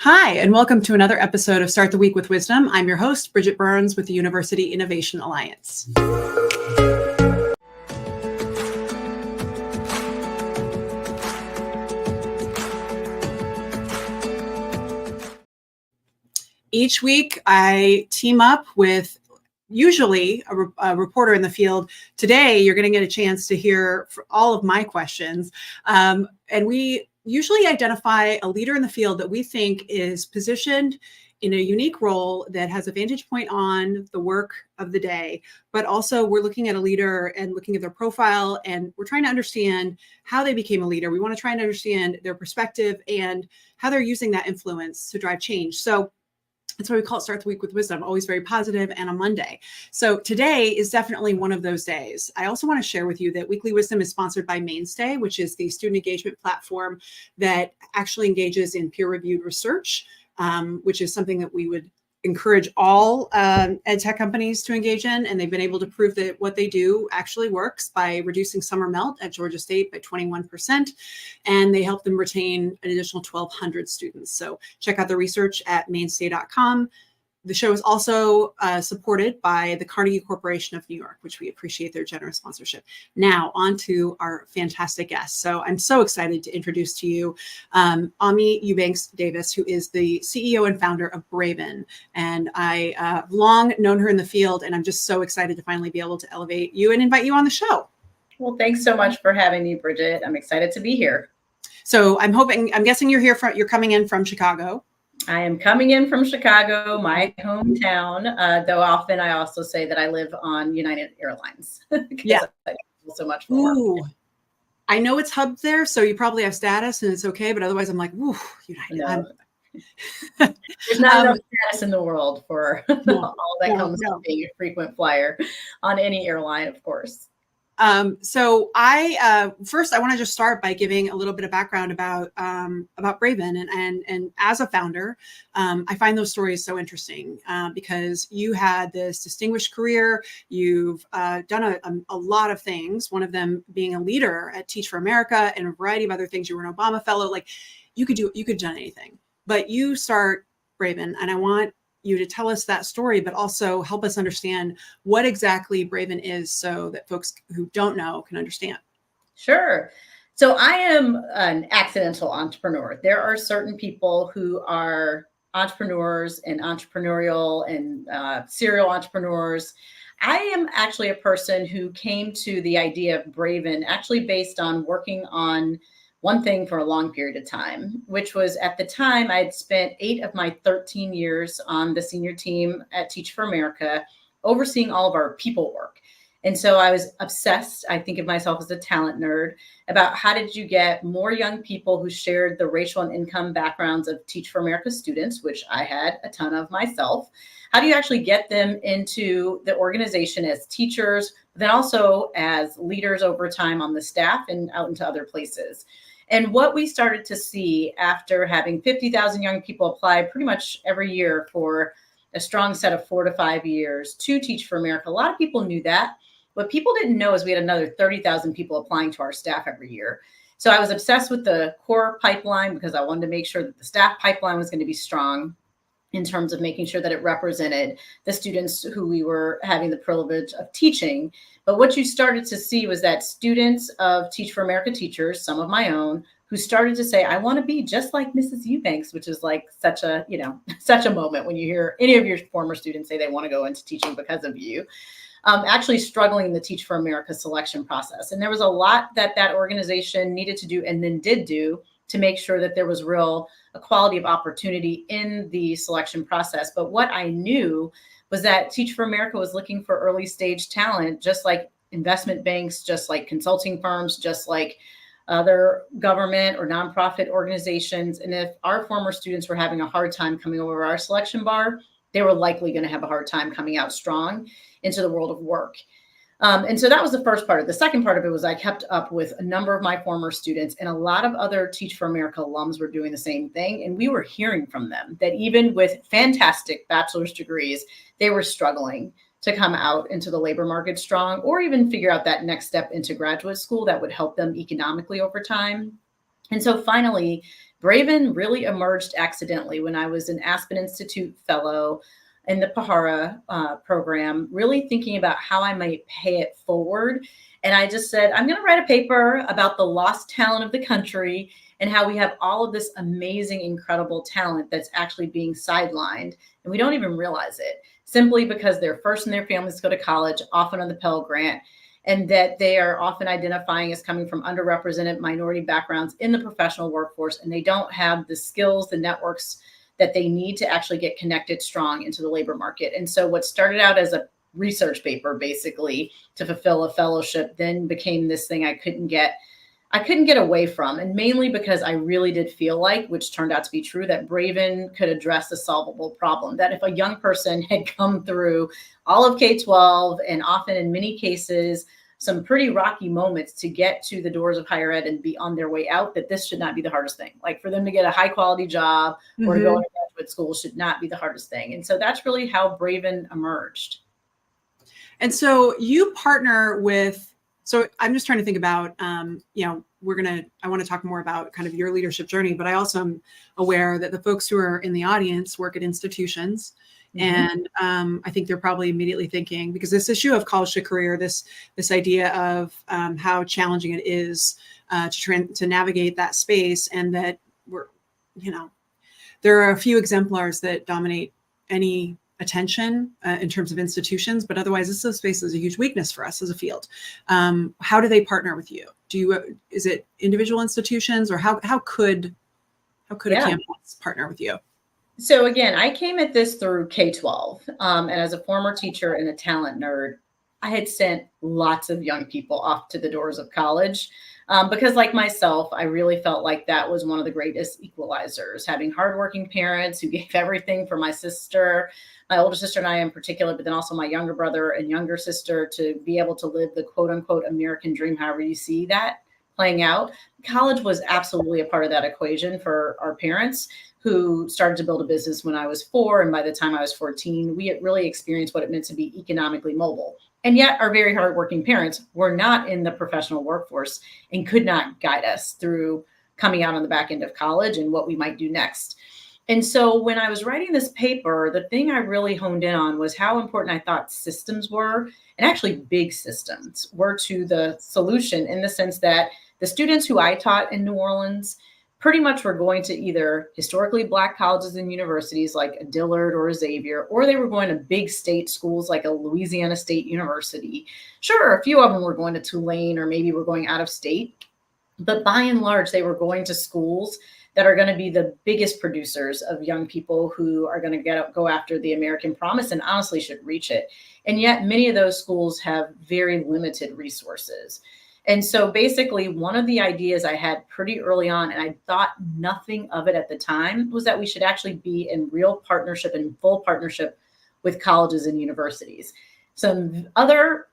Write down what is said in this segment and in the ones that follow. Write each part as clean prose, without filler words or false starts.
Hi, and welcome to another episode of Start the Week with Wisdom. I'm your host, Bridget Burns with the University Innovation Alliance. Each week, I team up with usually a reporter in the field. Today, you're going to get a chance to hear all of my questions. And we usually identify a leader in the field that we think is positioned in a unique role that has a vantage point on the work of the day. But also we're looking at a leader and looking at their profile, and we're trying to understand how they became a leader. We want to try and understand their perspective and how they're using that influence to drive change. So that's why we call it Start the Week with Wisdom, always very positive and a Monday. So today is definitely one of those days. I also want to share with you that Weekly Wisdom is sponsored by Mainstay, which is the student engagement platform that actually engages in peer-reviewed research, which is something that we would encourage all ed tech companies to engage in. And they've been able to prove that what they do actually works by reducing summer melt at Georgia State by 21%. And they help them retain an additional 1,200 students. So check out the research at mainstay.com. The show is also supported by the Carnegie Corporation of New York, which we appreciate their generous sponsorship. Now, on to our fantastic guests. So I'm so excited to introduce to you Aimée Eubanks Davis, who is the CEO and founder of Braven. And I have long known her in the field, and I'm just so excited to finally be able to elevate you and invite you on the show. Well, thanks so much for having me, Bridget. I'm excited to be here. So I'm guessing you're coming in from Chicago. I am coming in from Chicago, my hometown, though often I also say that I live on United Airlines. Yeah. I travel so much for work. I know it's hubbed there, so you probably have status and it's okay, but otherwise I'm like, woo, United. No. There's not enough status in the world for all that comes with being a frequent flyer on any airline, of course. So first I want to just start by giving a little bit of background about Braven and as a founder, I find those stories so interesting because you had this distinguished career. You've done a lot of things. One of them being a leader at Teach for America and a variety of other things. You were an Obama fellow. Like you could have done anything, but you start Braven, and I want you to tell us that story, but also help us understand what exactly Braven is so that folks who don't know can understand. Sure. So I am an accidental entrepreneur. There are certain people who are entrepreneurs and entrepreneurial and serial entrepreneurs. I am actually a person who came to the idea of Braven actually based on working on one thing for a long period of time, which was at the time I had spent 8 of my 13 years on the senior team at Teach for America, overseeing all of our people work. And so I was obsessed, I think of myself as a talent nerd, about how did you get more young people who shared the racial and income backgrounds of Teach for America students, which I had a ton of myself. How do you actually get them into the organization as teachers, but then also as leaders over time on the staff and out into other places? And what we started to see after having 50,000 young people apply pretty much every year for a strong set of 4 to 5 years to Teach for America, a lot of people knew that. What people didn't know is we had another 30,000 people applying to our staff every year. So I was obsessed with the core pipeline because I wanted to make sure that the staff pipeline was going to be strong in terms of making sure that it represented the students who we were having the privilege of teaching. But what you started to see was that students of Teach for America teachers, some of my own, who started to say, I want to be just like Mrs. Eubanks, which is like such a moment when you hear any of your former students say they want to go into teaching because of you, actually struggling in the Teach for America selection process. And there was a lot that organization needed to do and then did do to make sure that there was real equality of opportunity in the selection process. But what I knew was that Teach for America was looking for early stage talent, just like investment banks, just like consulting firms, just like other government or nonprofit organizations. And if our former students were having a hard time coming over our selection bar, they were likely going to have a hard time coming out strong into the world of work. And so that was the first part of it. The second part of it was I kept up with a number of my former students, and a lot of other Teach for America alums were doing the same thing. And we were hearing from them that even with fantastic bachelor's degrees, they were struggling to come out into the labor market strong, or even figure out that next step into graduate school that would help them economically over time. And so finally, Braven really emerged accidentally when I was an Aspen Institute fellow in the Pahara program, really thinking about how I might pay it forward. And I just said, I'm going to write a paper about the lost talent of the country and how we have all of this amazing, incredible talent that's actually being sidelined. And we don't even realize it simply because they're first in their families to go to college, often on the Pell Grant, and that they are often identifying as coming from underrepresented minority backgrounds in the professional workforce, and they don't have the skills, the networks that they need to actually get connected strong into the labor market. And so what started out as a research paper basically to fulfill a fellowship then became this thing I couldn't get away from. And mainly because I really did feel like, which turned out to be true, that Braven could address a solvable problem. That if a young person had come through all of K-12 and often in many cases, some pretty rocky moments to get to the doors of higher ed and be on their way out, that this should not be the hardest thing. Like for them to get a high quality job or to go into graduate school should not be the hardest thing. And so that's really how Braven emerged. And so you partner with, so I'm just trying to think about, you know, I want to talk more about kind of your leadership journey, but I also am aware that the folks who are in the audience work at institutions. And I think they're probably immediately thinking, because this issue of college to career, this idea of how challenging it is to navigate that space, and that there are a few exemplars that dominate any attention in terms of institutions, but otherwise this space is a huge weakness for us as a field. How do they partner with you? Is it individual institutions, or how could a campus partner with you? So again, I came at this through K-12, and as a former teacher and a talent nerd, I had sent lots of young people off to the doors of college because, like myself, I really felt like that was one of the greatest equalizers, having hardworking parents who gave everything for my sister, my older sister and I in particular, but then also my younger brother and younger sister, to be able to live the quote unquote American dream, however you see that playing out. College was absolutely a part of that equation for our parents, who started to build a business when I was 4. And by the time I was 14, we had really experienced what it meant to be economically mobile. And yet our very hardworking parents were not in the professional workforce and could not guide us through coming out on the back end of college and what we might do next. And so when I was writing this paper, the thing I really honed in on was how important I thought systems were, and actually big systems were, to the solution, in the sense that the students who I taught in New Orleans pretty much were going to either historically Black colleges and universities like a Dillard or a Xavier, or they were going to big state schools like a Louisiana State University. Sure, a few of them were going to Tulane, or maybe were going out of state, but by and large, they were going to schools that are going to be the biggest producers of young people who are going to go after the American promise and honestly should reach it. And yet many of those schools have very limited resources. And so basically one of the ideas I had pretty early on, and I thought nothing of it at the time, was that we should actually be in real partnership and full partnership with colleges and universities. Some other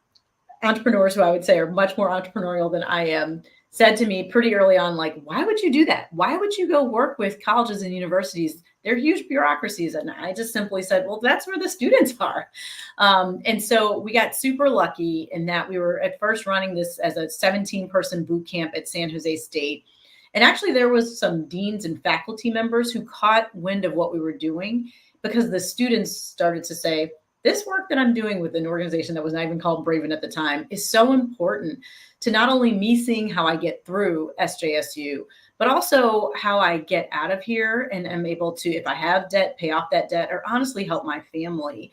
entrepreneurs who I would say are much more entrepreneurial than I am said to me pretty early on, like, why would you do that? Why would you go work with colleges and universities? They're huge bureaucracies. And I just simply said, well, that's where the students are. And so we got super lucky in that we were at first running this as a 17-person boot camp at San Jose State. And actually there was some deans and faculty members who caught wind of what we were doing, because the students started to say, this work that I'm doing with an organization that was not even called Braven at the time is so important to not only me seeing how I get through SJSU, but also how I get out of here and am able to, if I have debt, pay off that debt, or honestly help my family.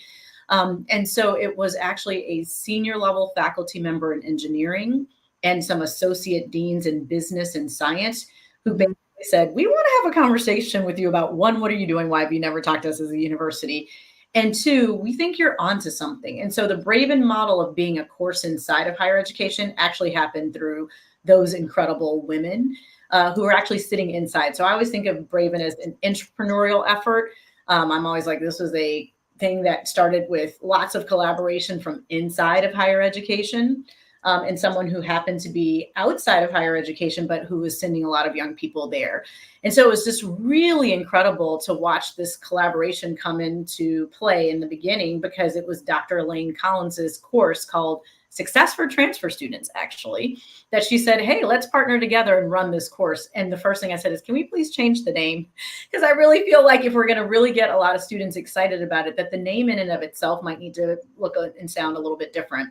And so it was actually a senior level faculty member in engineering and some associate deans in business and science who basically said, we want to have a conversation with you about, one, what are you doing? Why have you never talked to us as a university? And 2, we think you're onto something. And so the Braven model of being a course inside of higher education actually happened through those incredible women who are actually sitting inside. So I always think of Braven as an entrepreneurial effort. I'm always like, this was a thing that started with lots of collaboration from inside of higher education. And someone who happened to be outside of higher education, but who was sending a lot of young people there. And so it was just really incredible to watch this collaboration come into play in the beginning, because it was Dr. Elaine Collins's course called success for transfer students, actually, that she said, hey, let's partner together and run this course. And the first thing I said is, can we please change the name? Because I really feel like if we're going to really get a lot of students excited about it, that the name in and of itself might need to look and sound a little bit different.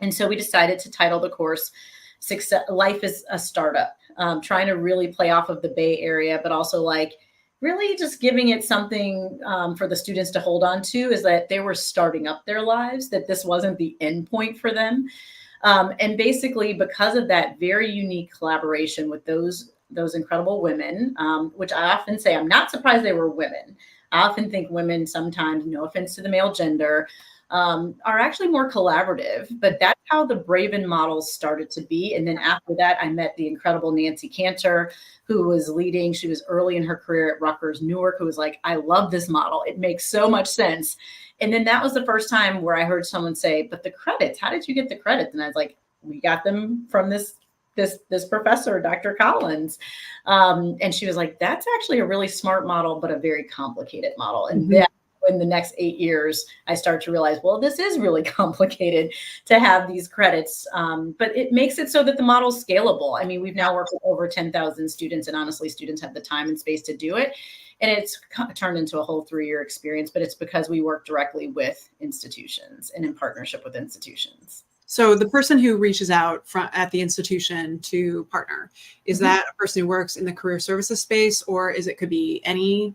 And so we decided to title the course Success, Life is a Startup, trying to really play off of the Bay Area, but also like really just giving it something for the students to hold on to, is that they were starting up their lives, that this wasn't the end point for them. And basically, because of that very unique collaboration with those incredible women, which I often say, I'm not surprised they were women. I often think women sometimes, no offense to the male gender, are actually more collaborative, but that's how the Braven model started to be. And then after that, I met the incredible Nancy Cantor, who was leading. She was early in her career at Rutgers Newark, who was like, I love this model. It makes so much sense. And then that was the first time where I heard someone say, but the credits, how did you get the credits? And I was like, we got them from this professor, Dr. Collins. And she was like, that's actually a really smart model, but a very complicated model. And then in the next 8 years, I start to realize, well, this is really complicated to have these credits, but it makes it so that the model is scalable. I mean, we've now worked with over 10,000 students, and honestly, students have the time and space to do it. And it's turned into a whole 3-year experience, but it's because we work directly with institutions and in partnership with institutions. So the person who reaches out at the institution to partner, is that a person who works in the career services space, or could be any?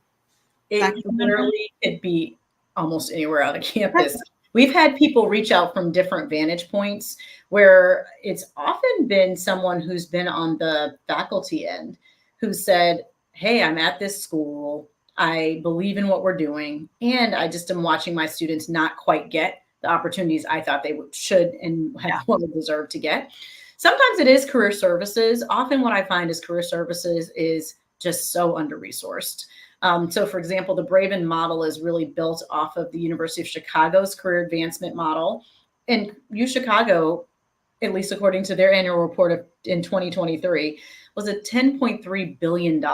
It literally could be almost anywhere on a campus. We've had people reach out from different vantage points, where it's often been someone who's been on the faculty end who said, hey, I'm at this school, I believe in what we're doing, and I just am watching my students not quite get the opportunities I thought they should and would deserve to get. Sometimes it is career services. Often what I find is career services is just so under-resourced. So for example, the Braven model is really built off of the University of Chicago's career advancement model. And UChicago, at least according to their annual report in 2023, was a $10.3 billion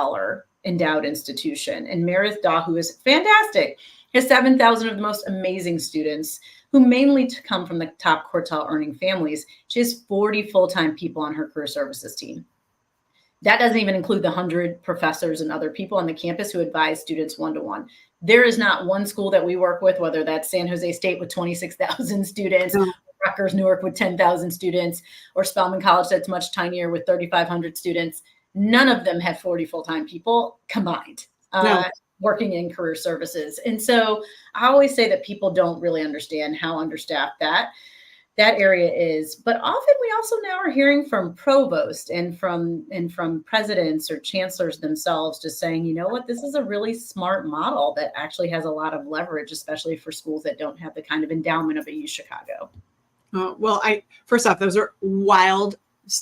endowed institution. And Meredith Daw, who is fantastic, has 7,000 of the most amazing students who mainly come from the top quartile earning families. She has 40 full-time people on her career services team. That doesn't even include the 100 professors and other people on the campus who advise students one-to-one. There is not one school that we work with, whether that's San Jose State with 26,000 students, Rutgers Newark with 10,000 students, or Spelman College that's much tinier with 3,500 students. None of them have 40 full-time people combined working in career services. And so I always say that people don't really understand how understaffed that area is. But often we also now are hearing from provosts and from presidents or chancellors themselves just saying, you know what, this is a really smart model that actually has a lot of leverage, especially for schools that don't have the kind of endowment of a UChicago. Well, first off, those are wild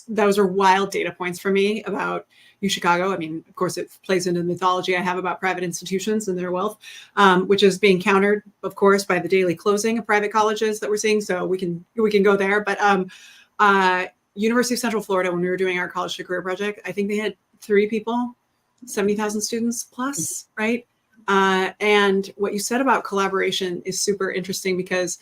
data points for me about UChicago. I mean, of course, it plays into the mythology I have about private institutions and their wealth, which is being countered, of course, by the daily closing of private colleges that we're seeing. So we can go there. But University of Central Florida, when we were doing our college to career project, I think they had 3 people, 70,000 students plus, right? And what you said about collaboration is super interesting, because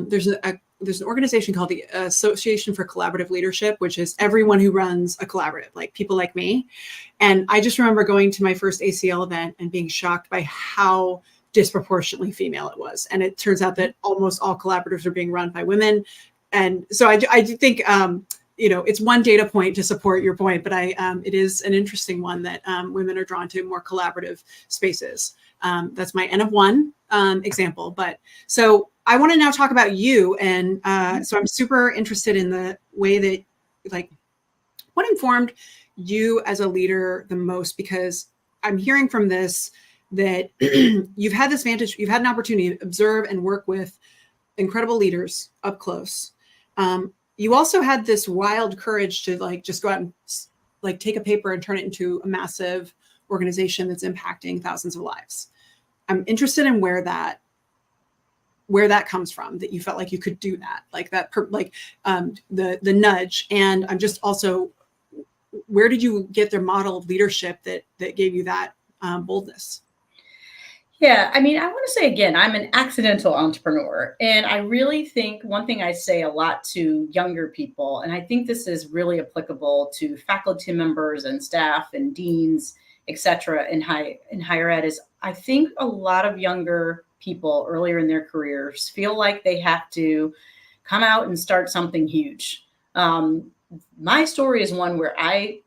there's an organization called the Association for Collaborative Leadership, which is everyone who runs a collaborative, like people like me. And I just remember going to my first ACL event and being shocked by how disproportionately female it was. And it turns out that almost all collaboratives are being run by women. And so I do think, it's one data point to support your point, but it is an interesting one that women are drawn to more collaborative spaces. That's my N of 1 example. But so I want to now talk about you. And so I'm super interested in the way that, what informed you as a leader the most? Because I'm hearing from this that you've had an opportunity to observe and work with incredible leaders up close. You also had this wild courage to just go out and take a paper and turn it into a massive organization that's impacting thousands of lives. I'm interested in where that comes from, that you felt like you could do that, the nudge. And I'm just also, where did you get their model of leadership that gave you that boldness? Yeah, I mean, I want to say again, I'm an accidental entrepreneur. And I really think one thing I say a lot to younger people, and I think this is really applicable to faculty members and staff and deans, et cetera, in higher ed, is I think a lot of younger people earlier in their careers feel like they have to come out and start something huge. My story is one where I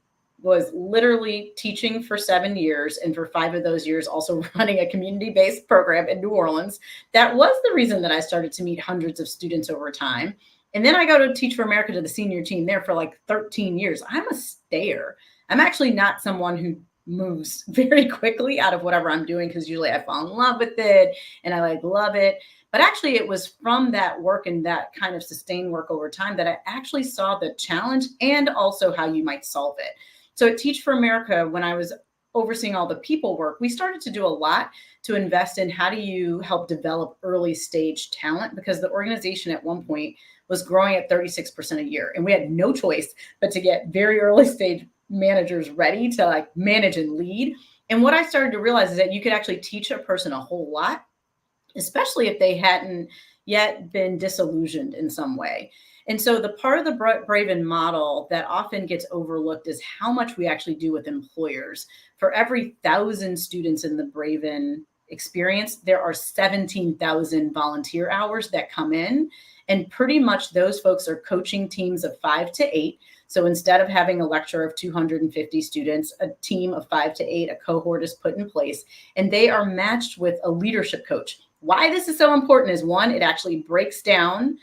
was literally teaching for 7 years, and for 5 of those years also running a community-based program in New Orleans. That was the reason that I started to meet hundreds of students over time. And then I go to Teach for America to the senior team there for like 13 years. I'm a stayer. I'm actually not someone who moves very quickly out of whatever I'm doing, because usually I fall in love with it and I like love it. But actually, it was from that work and that kind of sustained work over time that I actually saw the challenge and also how you might solve it. So at Teach for America, when I was overseeing all the people work, we started to do a lot to invest in how do you help develop early stage talent, because the organization at one point was growing at 36% a year. And we had no choice but to get very early stage managers ready to like manage and lead. And what I started to realize is that you could actually teach a person a whole lot, especially if they hadn't yet been disillusioned in some way. And so the part of the Braven model that often gets overlooked is how much we actually do with employers. For every 1,000 students in the Braven experience, there are 17,000 volunteer hours that come in. And pretty much those folks are coaching teams of 5 to 8. So instead of having a lecture of 250 students, a team of 5 to 8, a cohort is put in place, and they are matched with a leadership coach. Why this is so important is, one, it actually breaks down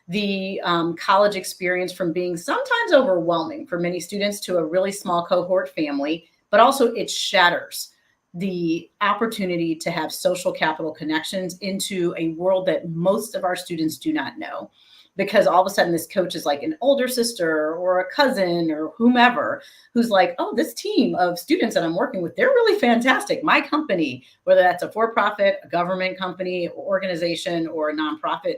the college experience from being sometimes overwhelming for many students to a really small cohort family, but also it shatters the opportunity to have social capital connections into a world that most of our students do not know. Because all of a sudden this coach is like an older sister or a cousin or whomever who's like, oh, this team of students that I'm working with, they're really fantastic. My company, whether that's a for-profit, a government company, organization, or a nonprofit,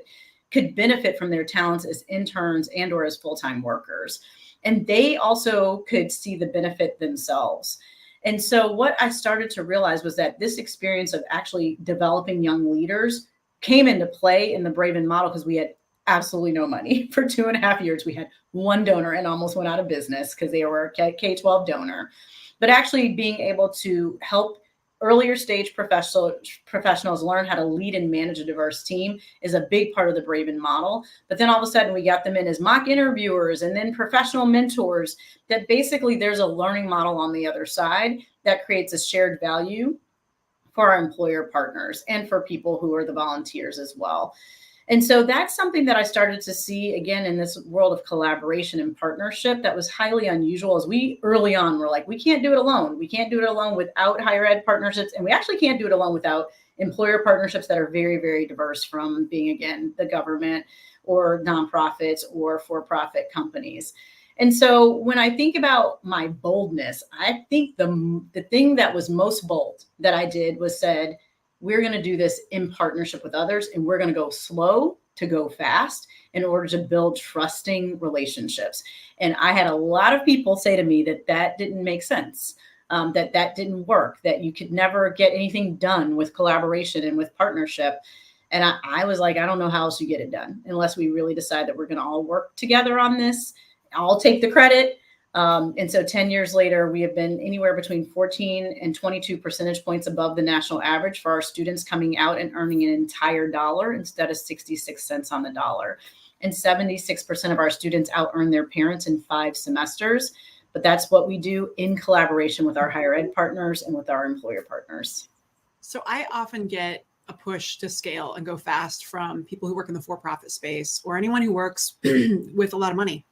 could benefit from their talents as interns and or as full-time workers. And they also could see the benefit themselves. And so what I started to realize was that this experience of actually developing young leaders came into play in the Braven model, because we had absolutely no money. For 2.5 years, we had one donor and almost went out of business because they were a K-12 donor. But actually being able to help earlier stage professionals learn how to lead and manage a diverse team is a big part of the Braven model. But then all of a sudden we got them in as mock interviewers and then professional mentors, that basically there's a learning model on the other side that creates a shared value for our employer partners and for people who are the volunteers as well. And so that's something that I started to see again in this world of collaboration and partnership that was highly unusual. As we early on were like, we can't do it alone. We can't do it alone without higher ed partnerships. And we actually can't do it alone without employer partnerships that are very, very diverse, from being, again, the government or nonprofits or for-profit companies. And so when I think about my boldness, I think the thing that was most bold that I did was said, we're going to do this in partnership with others, and we're going to go slow to go fast in order to build trusting relationships. And I had a lot of people say to me that that didn't make sense, that didn't work, that you could never get anything done with collaboration and with partnership. And I was like, I don't know how else you get it done unless we really decide that we're going to all work together on this. I'll take the credit. And so 10 years later, we have been anywhere between 14 and 22 percentage points above the national average for our students coming out and earning an entire dollar instead of 66 cents on the dollar. And 76% of our students out earn their parents in 5 semesters. But that's what we do in collaboration with our higher ed partners and with our employer partners. So I often get a push to scale and go fast from people who work in the for-profit space or anyone who works with a lot of money.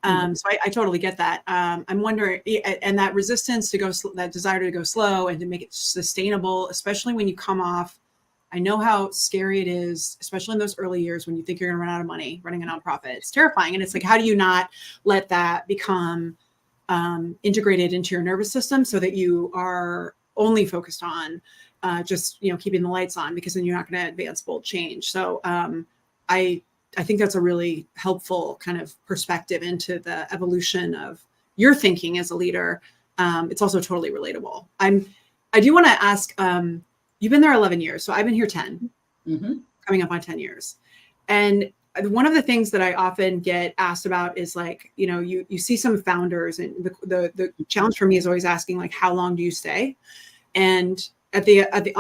So I totally get that. I'm wondering, and that resistance to go, that desire to go slow and to make it sustainable, especially when you come off, I know how scary it is, especially in those early years when you think you're going to run out of money running a nonprofit. It's terrifying. And it's like, how do you not let that become integrated into your nervous system so that you are only focused on just, keeping the lights on, because then you're not going to advance bold change. So I think that's a really helpful kind of perspective into the evolution of your thinking as a leader. It's also totally relatable. I do want to ask, you've been there 11 years. So I've been here 10, coming up on 10 years. And one of the things that I often get asked about is like, you know, you see some founders, and the challenge for me is always asking like, how long do you stay? And on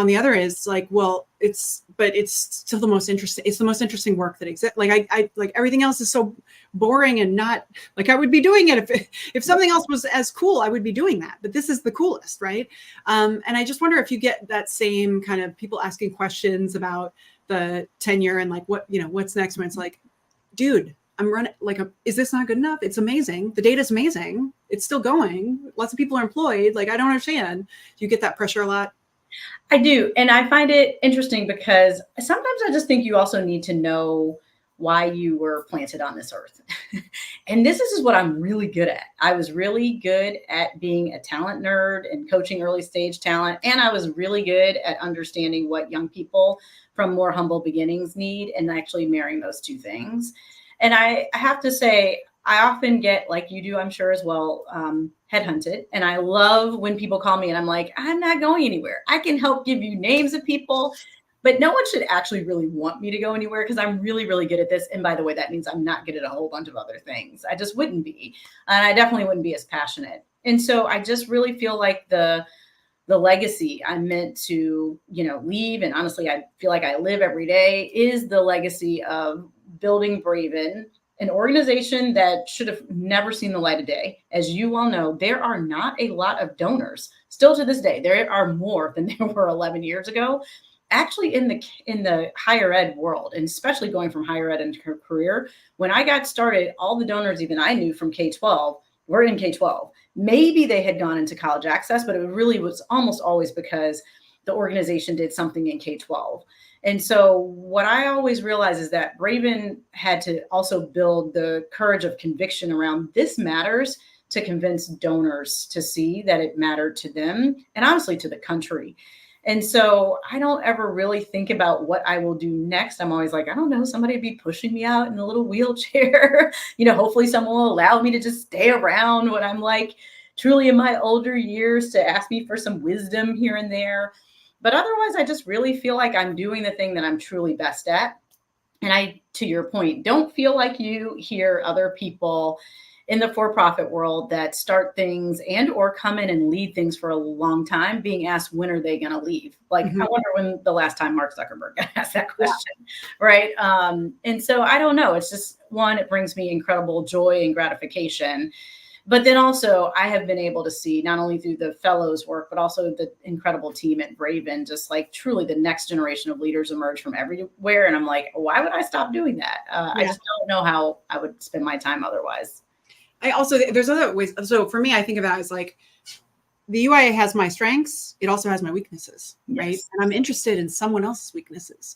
the other is like, well, it's still the most interesting. It's the most interesting work that exists. Like I like everything else is so boring and not like I would be doing it if something else was as cool, I would be doing that. But this is the coolest, right? And I just wonder if you get that same kind of people asking questions about the tenure and like what, you know, what's next when it's like, dude, I'm running like, is this not good enough? It's amazing. The data's amazing. It's still going. Lots of people are employed. Like, I don't understand. Do you get that pressure a lot? I do. And I find it interesting because sometimes I just think you also need to know why you were planted on this earth. And this is what I'm really good at. I was really good at being a talent nerd and coaching early stage talent. And I was really good at understanding what young people from more humble beginnings need and actually marrying those two things. And I have to say, I often get, like you do, I'm sure as well, headhunted. And I love when people call me and I'm like, I'm not going anywhere. I can help give you names of people, but no one should actually really want me to go anywhere because I'm really, really good at this. And by the way, that means I'm not good at a whole bunch of other things. I just wouldn't be. And I definitely wouldn't be as passionate. And so I just really feel like the legacy I'm meant to, you know, leave. And honestly, I feel like I live every day is the legacy of building Braven, an organization that should have never seen the light of day. As you all know, there are not a lot of donors still to this day. There are more than there were 11 years ago. Actually, in the higher ed world, and especially going from higher ed into career, when I got started, all the donors even I knew from K-12 were in K-12. Maybe they had gone into college access, but it really was almost always because the organization did something in K-12. And so what I always realize is that Braven had to also build the courage of conviction around this matters to convince donors to see that it mattered to them and honestly to the country. And so I don't ever really think about what I will do next. I'm always like, I don't know, somebody would be pushing me out in a little wheelchair. You know, hopefully someone will allow me to just stay around when I'm like truly in my older years to ask me for some wisdom here and there. But otherwise, I just really feel like I'm doing the thing that I'm truly best at. And I, to your point, don't feel like you hear other people in the for-profit world that start things and or come in and lead things for a long time being asked, when are they going to leave? Like, I wonder when the last time Mark Zuckerberg got asked that question, right? And so I don't know. It's just, one, it brings me incredible joy and gratification. But then also I have been able to see not only through the fellows work, but also the incredible team at Braven, just like truly the next generation of leaders emerge from everywhere. And I'm like, why would I stop doing that? I just don't know how I would spend my time otherwise. I also, there's other ways. So for me, I think of that as like, the UIA has my strengths. It also has my weaknesses, right? And I'm interested in someone else's weaknesses.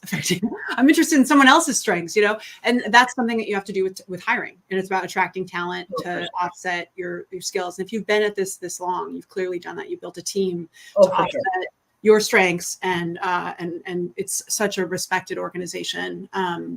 I'm interested in someone else's strengths, you know, and that's something that you have to do with hiring. And it's about attracting talent to offset your skills. And if you've been at this long, you've clearly done that. You built a team to offset your strengths, and it's such a respected organization.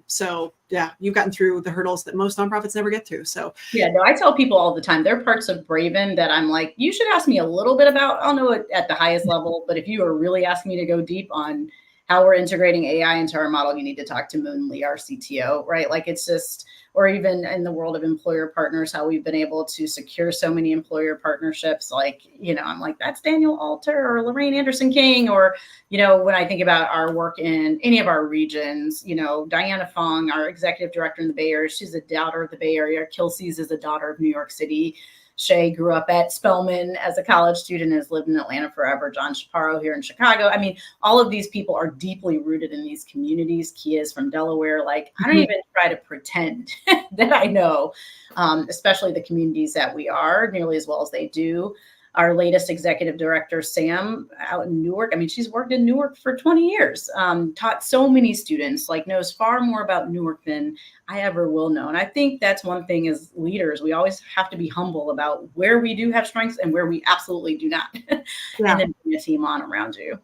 So yeah, you've gotten through the hurdles that most nonprofits never get through. So yeah, no, I tell people all the time, there are parts of Braven that I'm like, you should ask me a little bit about. I'll know it at the highest level, but if you are really asking me to go deep on how we're integrating AI into our model, you need to talk to Moon Lee, our CTO, right? Like, it's just, or even in the world of employer partners, how we've been able to secure so many employer partnerships. Like, you know, I'm like, that's Daniel Alter or Lorraine Anderson King. Or, you know, when I think about our work in any of our regions, you know, Diana Fong, our executive director in the Bay Area, she's a daughter of the Bay Area. Kelsey's is a daughter of New York City. Shay grew up at Spelman as a college student, has lived in Atlanta forever. John Chaparro here in Chicago. I mean, all of these people are deeply rooted in these communities. Kia's from Delaware. Like, I don't even try to pretend that I know, especially the communities that we are nearly as well as they do. Our latest executive director, Sam, out in Newark. I mean, she's worked in Newark for 20 years, taught so many students, like knows far more about Newark than I ever will know. And I think that's one thing as leaders, we always have to be humble about where we do have strengths and where we absolutely do not. And then bring a team on around you.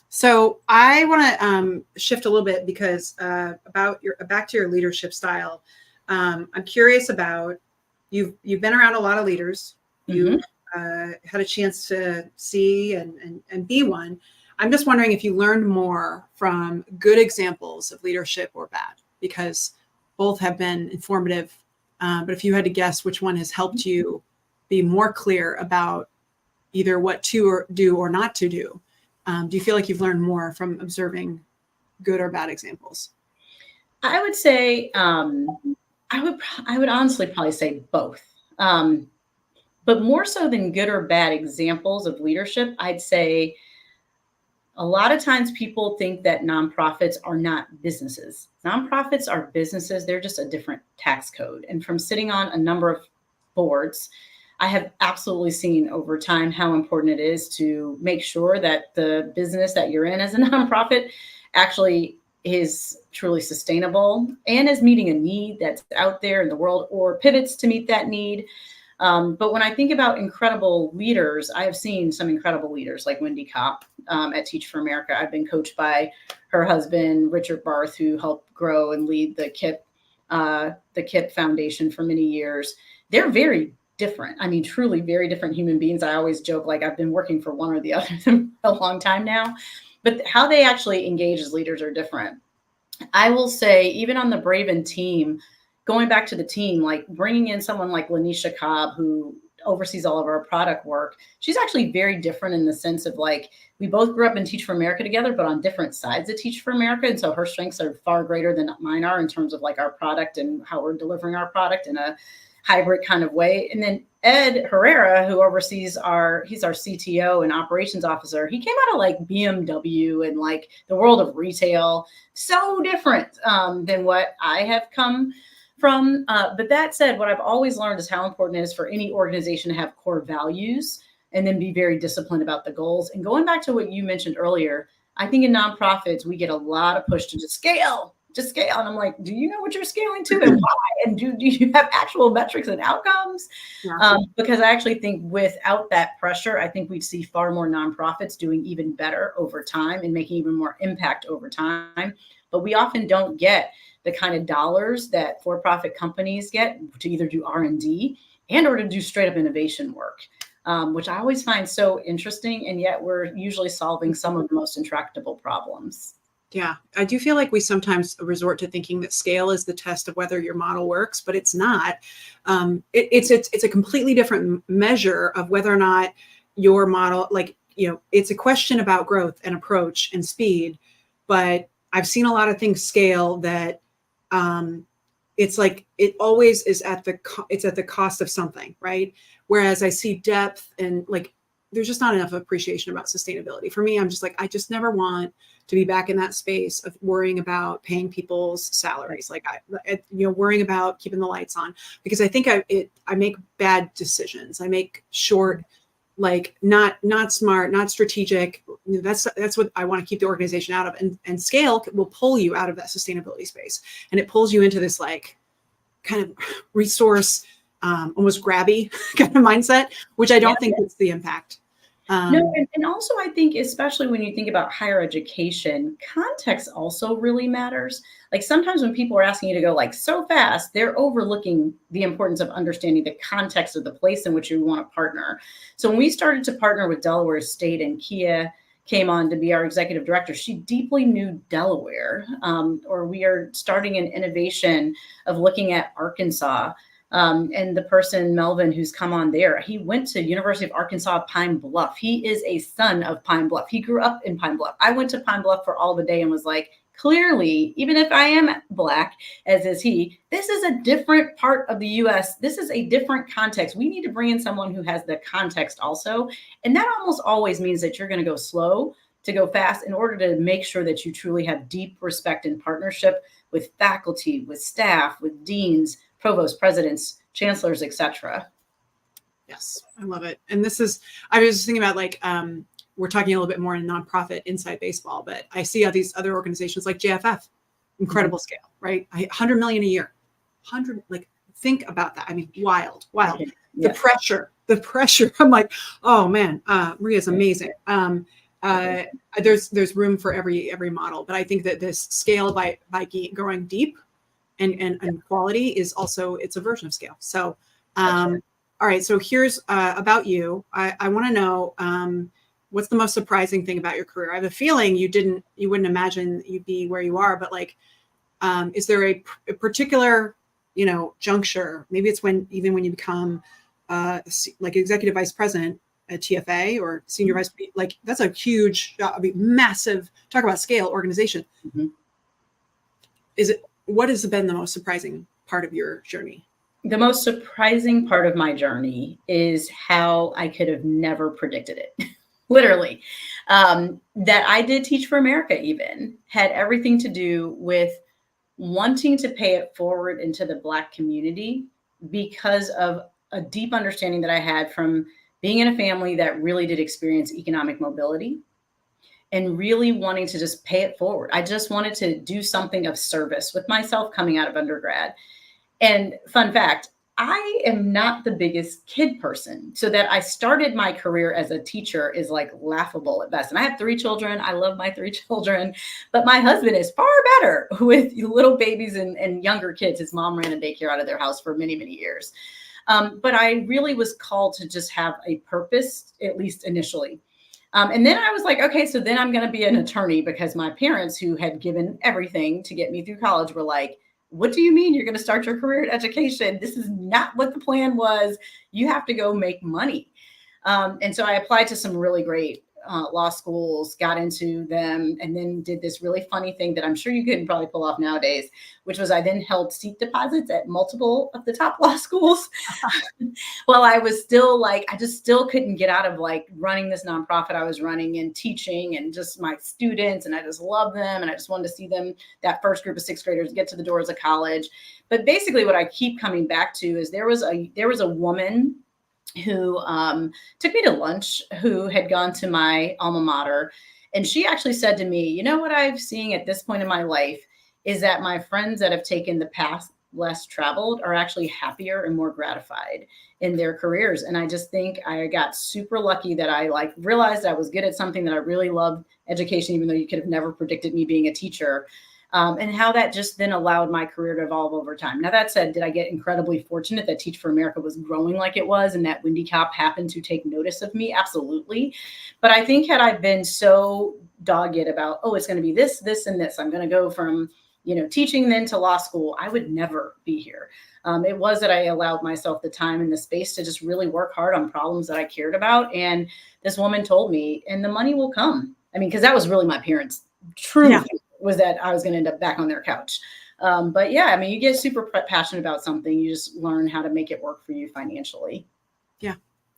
So I want to shift a little bit because about back to your leadership style. I'm curious about, you've been around a lot of leaders. You've had a chance to see and be one. I'm just wondering if you learned more from good examples of leadership or bad, because both have been informative. But if you had to guess which one has helped you be more clear about either what to do or not to do, do you feel like you've learned more from observing good or bad examples? I would say I would honestly probably say both. But more so than good or bad examples of leadership, I'd say a lot of times people think that nonprofits are not businesses. Nonprofits are businesses. They're just a different tax code. And from sitting on a number of boards, I have absolutely seen over time how important it is to make sure that the business that you're in as a nonprofit actually is truly sustainable and is meeting a need that's out there in the world or pivots to meet that need. But when I think about incredible leaders, I have seen some incredible leaders like Wendy Kopp at Teach for America. I've been coached by her husband, Richard Barth, who helped grow and lead the KIP Foundation for many years. They're very different. I mean, truly very different human beings. I always joke like I've been working for one or the other a long time now, but how they actually engage as leaders are different. I will say, even on the Braven team, going back to the team, like bringing in someone like Lanisha Cobb, who oversees all of our product work, she's actually very different in the sense of like, we both grew up in Teach for America together, but on different sides of Teach for America. And so her strengths are far greater than mine are in terms of like our product and how we're delivering our product in a hybrid kind of way. And then Ed Herrera, who oversees he's our CTO and operations officer. He came out of like BMW and like the world of retail, so different than what I have come from. But that said, what I've always learned is how important it is for any organization to have core values and then be very disciplined about the goals. And going back to what you mentioned earlier, I think in nonprofits, we get a lot of push to just scale. And I'm like, do you know what you're scaling to and why? And do you have actual metrics and outcomes? Yeah. Because I actually think without that pressure, I think we'd see far more nonprofits doing even better over time and making even more impact over time. But we often don't get the kind of dollars that for-profit companies get to either do R&D and or to do straight up innovation work, which I always find so interesting. And yet we're usually solving some of the most intractable problems. Yeah, I do feel like we sometimes resort to thinking that scale is the test of whether your model works, but it's not. It's a completely different measure of whether or not your model, like, it's a question about growth and approach and speed. But I've seen a lot of things scale that it's like it always is at the cost of something, right? Whereas I see depth and like there's just not enough appreciation about sustainability. For me, I'm just like, I just never want to be back in that space of worrying about paying people's salaries, like worrying about keeping the lights on, because I think I make bad decisions. I make short, like not smart, not strategic. That's what I want to keep the organization out of. And scale will pull you out of that sustainability space, and it pulls you into this like kind of resource, almost grabby kind of mindset, which I don't think is the impact. No, and also I think, especially when you think about higher education, context also really matters. Like sometimes when people are asking you to go like so fast, they're overlooking the importance of understanding the context of the place in which you want to partner. So when we started to partner with Delaware State and Kia came on to be our executive director, she deeply knew Delaware. Or we are starting an innovation of looking at Arkansas. And the person, Melvin, who's come on there, he went to University of Arkansas, Pine Bluff. He is a son of Pine Bluff. He grew up in Pine Bluff. I went to Pine Bluff for all the day and was like, clearly, even if I am Black, as is he, this is a different part of the US. This is a different context. We need to bring in someone who has the context also. And that almost always means that you're going to go slow to go fast in order to make sure that you truly have deep respect and partnership with faculty, with staff, with deans, provost, presidents, chancellors, etc. Yes, I love it. And I was just thinking about like, we're talking a little bit more in nonprofit inside baseball, but I see how these other organizations like JFF, incredible scale, right? 100 million a year, think about that. I mean, wild. Yeah. The pressure. I'm like, oh man, Maria's amazing. There's room for every model, but I think that this scale by growing deep and quality is also, it's a version of scale. So, all right. So here's about you. I want to know, what's the most surprising thing about your career? I have a feeling you wouldn't imagine you'd be where you are, but like, is there a particular, juncture? Maybe it's when you become like executive vice president at TFA or senior vice, like that's a huge, massive, talk about scale organization. Mm-hmm. What has been the most surprising part of your journey? The most surprising part of my journey is how I could have never predicted it. Literally, that I did Teach for America even had everything to do with wanting to pay it forward into the Black community because of a deep understanding that I had from being in a family that really did experience economic mobility and really wanting to just pay it forward. I just wanted to do something of service with myself coming out of undergrad. And fun fact, I am not the biggest kid person. So that I started my career as a teacher is like laughable at best. And I have 3 children. I love my 3 children, but my husband is far better with little babies and younger kids. His mom ran a daycare out of their house for many, many years. But I really was called to just have a purpose, at least initially. And then I was like, okay, so then I'm going to be an attorney, because my parents, who had given everything to get me through college, were like, what do you mean you're going to start your career in education? This is not what the plan was. You have to go make money. And so I applied to some really great law schools, got into them, and then did this really funny thing that I'm sure you couldn't probably pull off nowadays, which was I then held seat deposits at multiple of the top law schools. While I was still like, I just still couldn't get out of like running this nonprofit I was running and teaching and just my students. And I just love them. And I just wanted to see them, that first group of 6th graders, get to the doors of college. But basically what I keep coming back to is there was a woman who took me to lunch, who had gone to my alma mater. And she actually said to me, you know what I'm seeing at this point in my life is that my friends that have taken the path less traveled are actually happier and more gratified in their careers. And I just think I got super lucky that I like realized I was good at something, that I really loved education, even though you could have never predicted me being a teacher. And how that just then allowed my career to evolve over time. Now, that said, did I get incredibly fortunate that Teach for America was growing like it was and that Wendy Kopp happened to take notice of me? Absolutely. But I think had I been so dogged about, oh, it's going to be this, this, and this, I'm going to go from, teaching then to law school, I would never be here. It was that I allowed myself the time and the space to just really work hard on problems that I cared about. And this woman told me, and the money will come. I mean, because that was really my parents' truth. Yeah. Was that I was going to end up back on their couch. But yeah, I mean, you get super passionate about something, you just learn how to make it work for you financially. Yeah,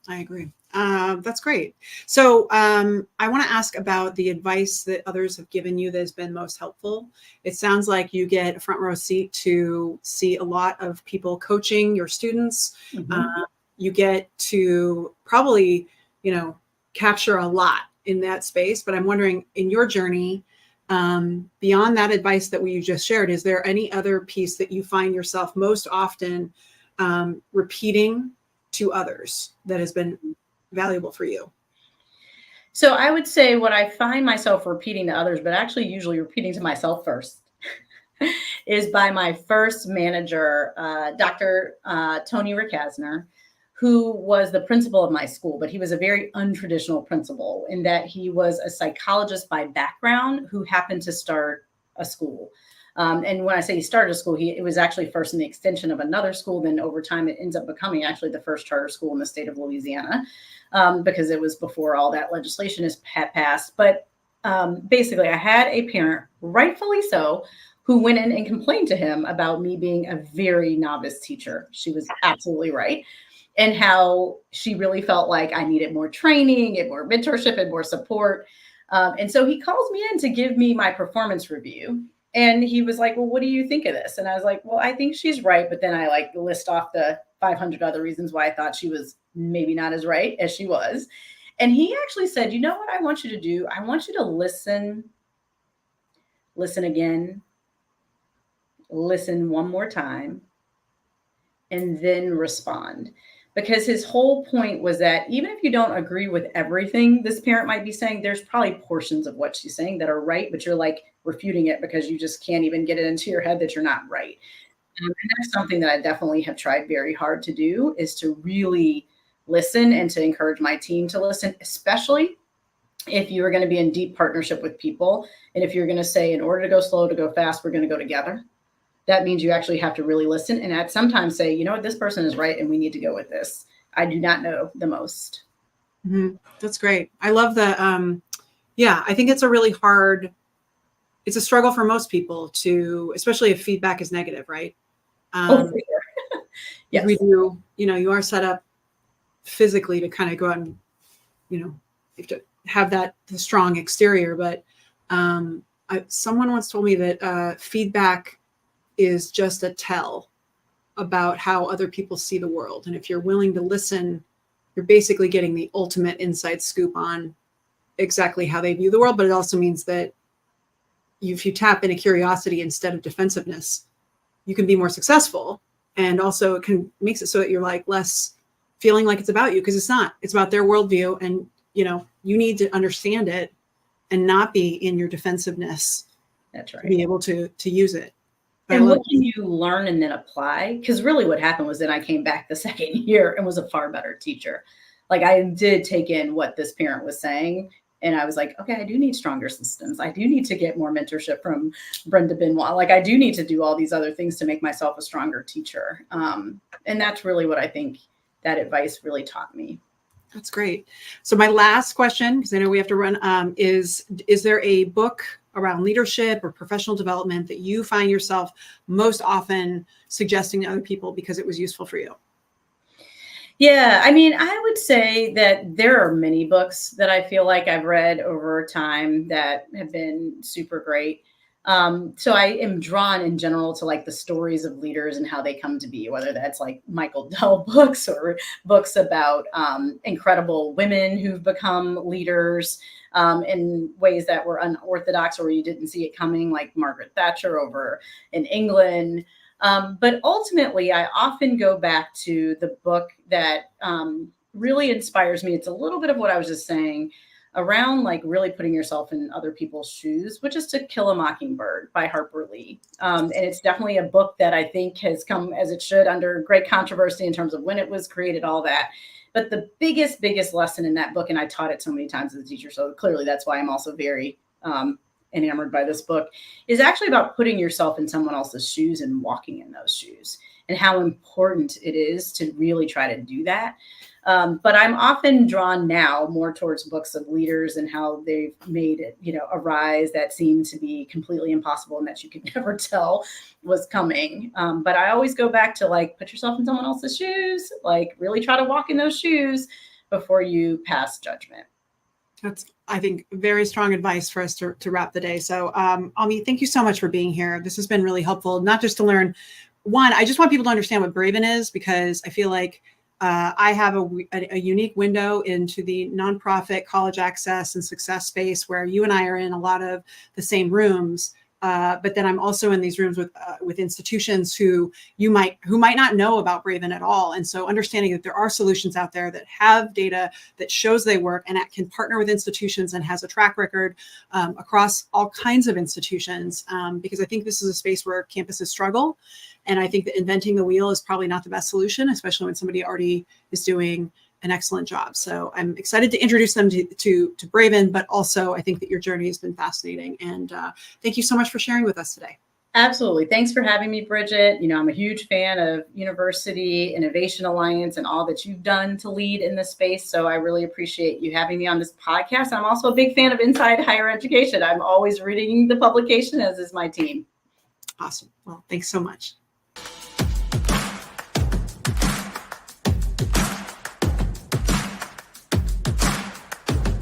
I agree. That's great. So I want to ask about the advice that others have given you that has been most helpful. It sounds like you get a front row seat to see a lot of people coaching your students. Mm-hmm. You get to probably, capture a lot in that space. But I'm wondering, in your journey, beyond that advice that you just shared, is there any other piece that you find yourself most often repeating to others that has been valuable for you? So I would say what I find myself repeating to others, but actually usually repeating to myself first, is by my first manager, Dr. Tony Rickasner, who was the principal of my school, but he was a very untraditional principal in that he was a psychologist by background who happened to start a school. And when I say he started a school, it was actually first in the extension of another school. Then over time, it ends up becoming actually the first charter school in the state of Louisiana, because it was before all that legislation is passed. But basically, I had a parent, rightfully so, who went in and complained to him about me being a very novice teacher. She was absolutely right. And how she really felt like I needed more training and more mentorship and more support. And so he calls me in to give me my performance review. And he was like, well, what do you think of this? And I was like, well, I think she's right. But then I list off the 500 other reasons why I thought she was maybe not as right as she was. And he actually said, you know what I want you to do? I want you to listen again, listen one more time, and then respond. Because his whole point was that even if you don't agree with everything this parent might be saying, there's probably portions of what she's saying that are right, but you're refuting it because you just can't even get it into your head that you're not right. And that's something that I definitely have tried very hard to do, is to really listen and to encourage my team to listen, especially if you are going to be in deep partnership with people, and if you're going to say, in order to go slow, to go fast, we're going to go together, that means you actually have to really listen and at sometimes say, you know what, this person is right and we need to go with this. I do not know the most. Mm-hmm. That's great. I love the, I think it's it's a struggle for most people to, especially if feedback is negative, right? For sure. Yes. We do, you are set up physically to kind of go out and, you have to have the strong exterior, but someone once told me that feedback is just a tell about how other people see the world. And if you're willing to listen, you're basically getting the ultimate inside scoop on exactly how they view the world. But it also means that if you tap into curiosity instead of defensiveness, you can be more successful. And also makes it so that you're like less feeling like it's about you, because it's not. It's about their worldview. And, you need to understand it and not be in your defensiveness. That's right. To be able to use it. And what can you learn and then apply? Because really what happened was then I came back the second year and was a far better teacher. Like I did take in what this parent was saying. And I was like, okay, I do need stronger systems. I do need to get more mentorship from Brenda Benoit. Like I do need to do all these other things to make myself a stronger teacher. And that's really what I think that advice really taught me. That's great. So my last question, because I know we have to run, is there a book around leadership or professional development that you find yourself most often suggesting to other people because it was useful for you? Yeah, I mean, I would say that there are many books that I feel like I've read over time that have been super great. So I am drawn in general to like the stories of leaders and how they come to be, whether that's like Michael Dell books or books about incredible women who've become leaders in ways that were unorthodox or you didn't see it coming, like Margaret Thatcher over in England. But ultimately, I often go back to the book that really inspires me. It's a little bit of what I was just saying around like really putting yourself in other people's shoes, which is To Kill a Mockingbird by Harper Lee. And it's definitely a book that I think has come as it should under great controversy in terms of when it was created, all that. But the biggest lesson in that book, and I taught it so many times as a teacher, so clearly that's why I'm also very enamored by this book, is actually about putting yourself in someone else's shoes and walking in those shoes and how important it is to really try to do that. But I'm often drawn now more towards books of leaders and how they've made it, a rise that seemed to be completely impossible and that you could never tell was coming. But I always go back to like, put yourself in someone else's shoes, like really try to walk in those shoes before you pass judgment. That's, I think, very strong advice for us to wrap the day. So, Aimée, thank you so much for being here. This has been really helpful, not just to learn. One, I just want people to understand what Braven is, because I feel like I have a unique window into the nonprofit college access and success space where you and I are in a lot of the same rooms. But then I'm also in these rooms with institutions who might not know about Braven at all. And so understanding that there are solutions out there that have data that shows they work and that can partner with institutions and has a track record across all kinds of institutions, because I think this is a space where campuses struggle. And I think that inventing the wheel is probably not the best solution, especially when somebody already is doing an excellent job. So I'm excited to introduce them to Braven, but also I think that your journey has been fascinating. And thank you so much for sharing with us today. Absolutely. Thanks for having me, Bridget. I'm a huge fan of University Innovation Alliance and all that you've done to lead in this space. So I really appreciate you having me on this podcast. I'm also a big fan of Inside Higher Education. I'm always reading the publication, as is my team. Awesome. Well, thanks so much.